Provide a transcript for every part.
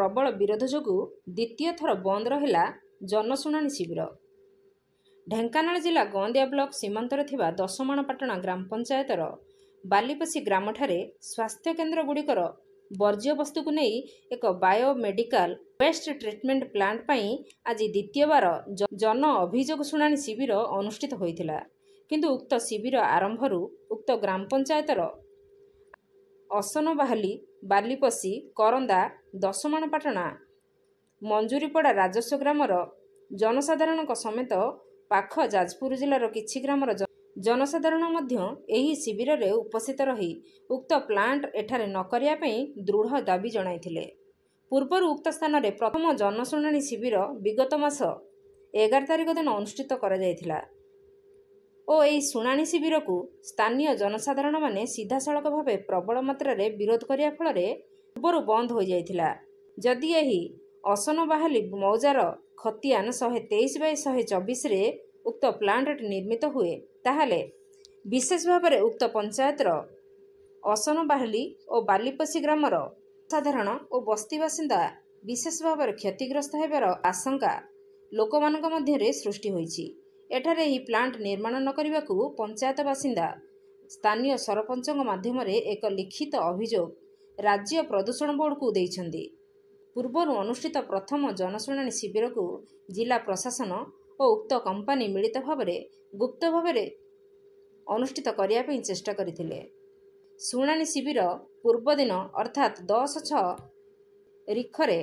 प्रबल विरोध जोगु द्वितीय थर बंद रहिला जनशुणाणी शिविर। ढेंकानाल जिला गंदिया ब्लॉक सीमांतर थिबा दशमाणपाटଣା ग्राम पंचायतर बालीपसी ग्रामठारे स्वास्थ्य केन्द्र गुड़िकर वर्ज्य वस्तु को नहीं एक बायोमेडिकल वेस्ट ट्रीटमेंट प्लांट पई आज द्वितीय बार जन अभियोग शुणाणी शिविर अनुष्ठित होइथिला। किंतु उक्त शिविर आरंभरू उक्त ग्राम पंचायतर असनबाहाली बालीपसी करंदा दशमाणपाटଣା मंजूरीपड़ा राजस्व ग्रामर जनसाधारण समेत पाख जाजपुर जिलार किछि ग्रामर जनसाधारण मध्य एही शिविर रे उपस्थित रही उक्त प्लांट एठारे न करिया पई दृढ़ दाबी जणाइथिले। पूर्वर उक्त स्थान रे प्रथम जनशुणाणी शिविर विगत मास 11 तारिख दिन अनुष्ठित करा जायथिला ओ एही शुणाणी शिविर को स्थानीय जनसाधारण माने सीधासळख भावे प्रबल मात्रा रे विरोध करिया फल रे पूर्व बंद हो जायथिला। जदि एही असनबाहाली मौजार खतियान 123/124 रे उक्त प्लांट निर्मित हुए ताहले विशेष भाव में उक्त पंचायतर असनबाहाली और बालीपसी ग्रामर साधारण और बस्ती बासिंदा विशेष भाव में क्षतिग्रस्त होबार आशंका लोक मानक मध्य सृष्टि होइछि। एठारे ही प्लांट निर्माण न करने को पंचायत बासिंदा स्थानीय सरपंच माध्यम एक लिखित अभियोग राज्य प्रदूषण बोर्ड को देइछन्ति। पूर्व अनुष्ठित प्रथम जनशुणाणी शिविर को जिला प्रशासन और उक्त कंपानी मिलित भाव गुप्त भाव अनुष्ठित करने चेष्टा करथिले। शुणाणी शिविर पूर्व दिन अर्थात 10/6 रिखरे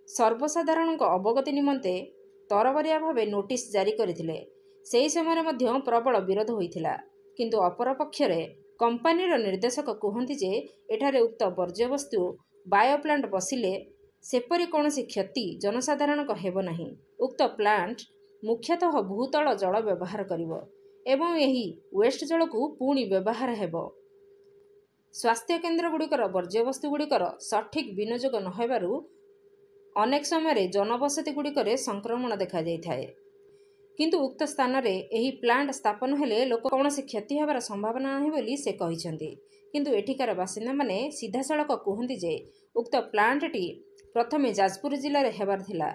सर्वसाधारण अवगति निमंते तरबरिया भाव नोटिस जारी करथिले। सेही समय मध्य प्रबल विरोध होइथिला। किंतु अपर पक्षरे कंपानीर निर्देशक कहते जे एठारे उक्त वर्ज्य वस्तु बायोप्लांट बसिले सेपरी कौनसी क्षति जनसाधारण हेब नहीं। उक्त प्लांट मुख्यतः भूतल जल व्यवहार करिवो एवं यही वेस्ट जल को पुणी व्यवहार हेब। स्वास्थ्य केन्द्र गुड़िकर वर्ज्य वस्तु गुड़िकर सठिक विनियोग न होबारु अनेक समय जनबसति गुड़िकर संक्रमण देखा जाए। किंतु उक्त स्थान रे एही प्लांट स्थापन हेले लोक कौनसी क्षति होबार संभावना नहीं बोली से कहिसेंति। किंतु एठिकार बासिंदा माने सीधासळख कहते जे उक्त प्लांटटी प्रथमे जाजपुर जिले में हेबार थिला।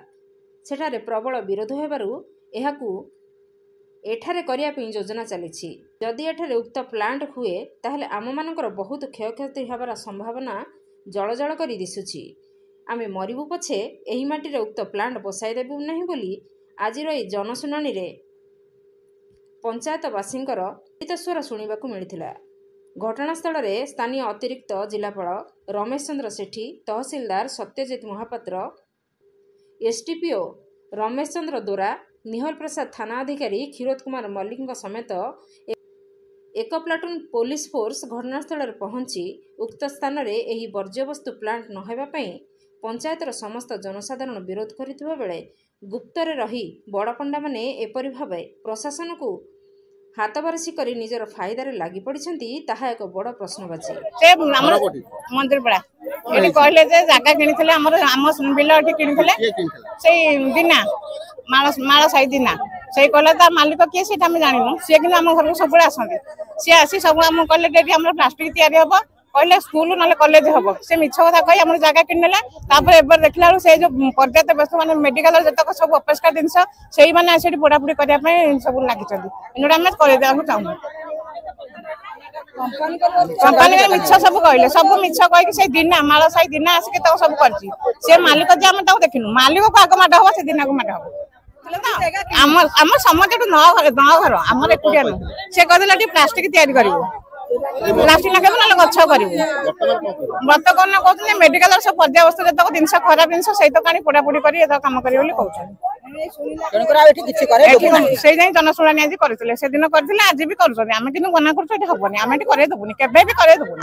सेठारे प्रबल विरोध होबारु एहाकू एठारे करिया पई योजना चलीछि। जदि एठारे उक्त प्लांट हुए ताहले आम मानकर बहुत क्षयक्षति होबार संभावना जलजल करी दिसुछि। आमे मरिबु पछे एही माटी रे उक्त प्लांट बसाई देबु नहीं बोली आजिर ए जनशुणाणी रे पंचायतवासींकर स्वर शुणिबाकू मिलिथिला। घटनास्थल रे स्थानीय अतिरिक्त जिलापाल रमेश चंद्र सेठी, तहसीलदार सत्यजित महापात्र, एसडीपीओ रमेश चंद्र दोरा, निहल प्रसाद थाना अधिकारी क्षीरोद कुमार मल्लिक समेत एक प्लाटून पुलिस फोर्स घटनास्थल रे पहुंची उक्त स्थान रे एही वर्ज्य वस्तु प्लांट न हेबा पई पंचायतर समस्त जनसाधारण विरोध करिथिबा बेले गुप्तरे रही बड़पंडा माने एपरि भावे प्रशासन को हाथ बारसी करी निजर फायदार लागि पड़िछन्ति ताहा एक बड़ प्रश्नवाची। से मंदिर पड़ा एठी कहले जे जागा किनिथिले आम बिल एठी किनिथिले से दिना माळ साई दिना से कहले ता मालिक के सेटा हम जानिनु से कि हम घर को सब आसंती से आसी सब हम कहले डेटी हमर प्लास्टिक तयारी हबो कहले स्कूल ना कॉलेज हबो से मिछ कथा कहि हमर जागा किनले तापर एबर देखला से जो पर्याप्त वस्तु माने मेडिकल जतक सब अपरिष्कार जिनस सेही माने आसी पोड़ापोड़ी करिया पई सब लागि चंदी इनोडा हम करे देबो चाहू। कंपनी के मिछ सब कहले सब मिछ कहि कि से दिना माळ साई दिना आसी के तो सब करची से मालिक जे हम ताऊ देखिनु मालिक को आग माड हबो से दिना को माड हबो आम समझ न घर आम एकुटिया न से कहले प्लास्टिक तैयारी करिवो प्लास्टिक लगे ना गछ कर बर्तमान कहते मेडिकल सब पर्याय वस्तु जतक जिनस खराब जिनस सही तो कहीं पोड़ापोड़ी कर कम करें से जनशुणाणी आज करते से दिन करते आज भी करें आम कि मना कर हेनी आम करेदेबुनि केवे भी करेदेबुनि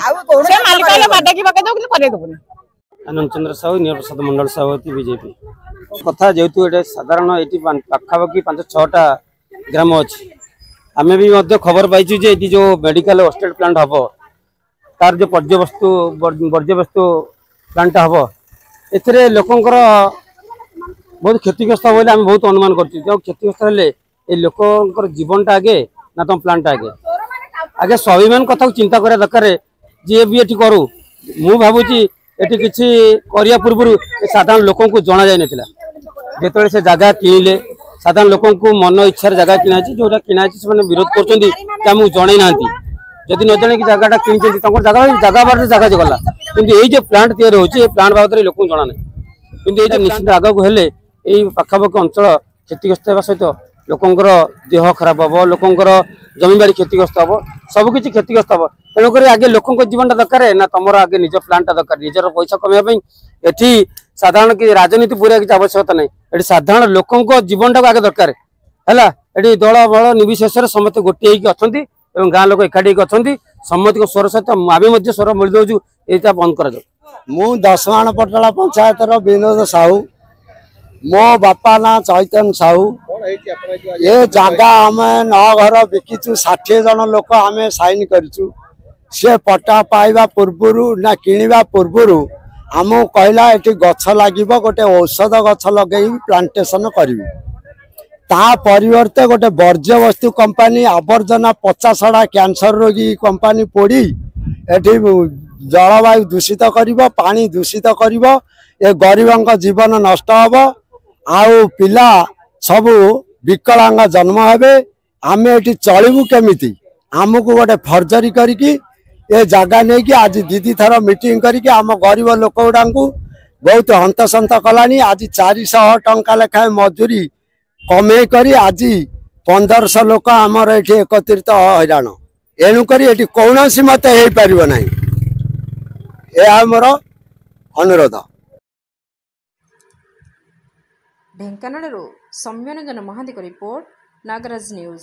मालिक बाडाकी पकईदेव कि करेदेबुनि। आनंद चंद्र साहू निरप्रसाद मंडल सभापति बीजेपी कथा जेहेतु ये साधारण ये पाखापाखि 5-6टा ग्राम अच्छी आमे भी खबर पाइछु जे जो मेडिकल हॉस्टल प्लांट हम तार जो वर्ज्य वस्तु प्लांट हम ए लोकंर बहुत क्षतिग्रस्त हो आम बहुत अनुमान कर क्षतिग्रस्त हेले लोकंर जीवनटा आगे ना तुम प्लांट आगे आगे स्वाभिमान कथा चिंता करा दरकार जी भी ये करू मु भावुची एटी किछि करिया पूर्व साधारण लोक जना जाय नथिला जेतबे से जगह किणिले साधारण लोक मन इच्छा जगह किना जो किना विरोध कर जन ना जदि न जन की जगह कि जगह बार जगह गला कि प्लांट तैयारी होची प्लांट बाबद लोक जना ना कि निश्चित आग को हेले पाखापाखि अंचल क्षतिग्रस्त होगा सहित लोकंर देह खराब हम लोकंर जमीबाड़ी क्षतिग्रस्त हम सबकि क्षतिग्रस्त हम तेणुक आगे लोक जीवन दरकार ना तुम आगे निज प्लांट दरकार निजर पैसा कमाई एटी साधारण कि राजनीति पूरा किसी आवश्यकता नहीं ये साधारण लोक जीवन टाक आगे दरकार है ये दल बल निर्विशेष समस्त गोटे अच्छा गाँ लोक एकाठी अच्छा समस्त स्वर सहित आम स्वर मिल दौ यहाँ बंद कर मु दशमाण पटला पंचायत विनोद साहू मो बापा ना चैतन्य साहू ये जगह आम 9 घर बिकिचु 60 जन लोक आम साइन करूँ सी पट्टा पाइबा पूर्व ना किणवा पूर्व आम कहला ये गछ लगे गोटे औषध गछ लगे प्लांटेशन करी ता परिवर्ते गोटे वर्ज्य वस्तु कंपानी आवर्जना 50 कैंसर रोगी कंपानी पोड़ी एठी जलवायु दूषित करिवो पानी दूषित करिवो ए गरीबों जीवन नष्ट हबो आउ पिला सबु विकलांग जन्म हेबे आमे एठी चलिबु केमिति आमको गोटे फर्जरी करिकी ए जगह नहीं कि आज दीदी थर मीटिंग करके आम गरीब लोक गुड़ा बहुत हंतसंत कलानी आज 400 टंका लेखाएं मजूरी कमे करी आज 1500 लोक आमर ये एकत्रित हैरान एणुक ये कौन मत हो पार ना यह मोर अनुरोध। Dhenkanal Soumyaranjan Mahanti report Nagaraj news.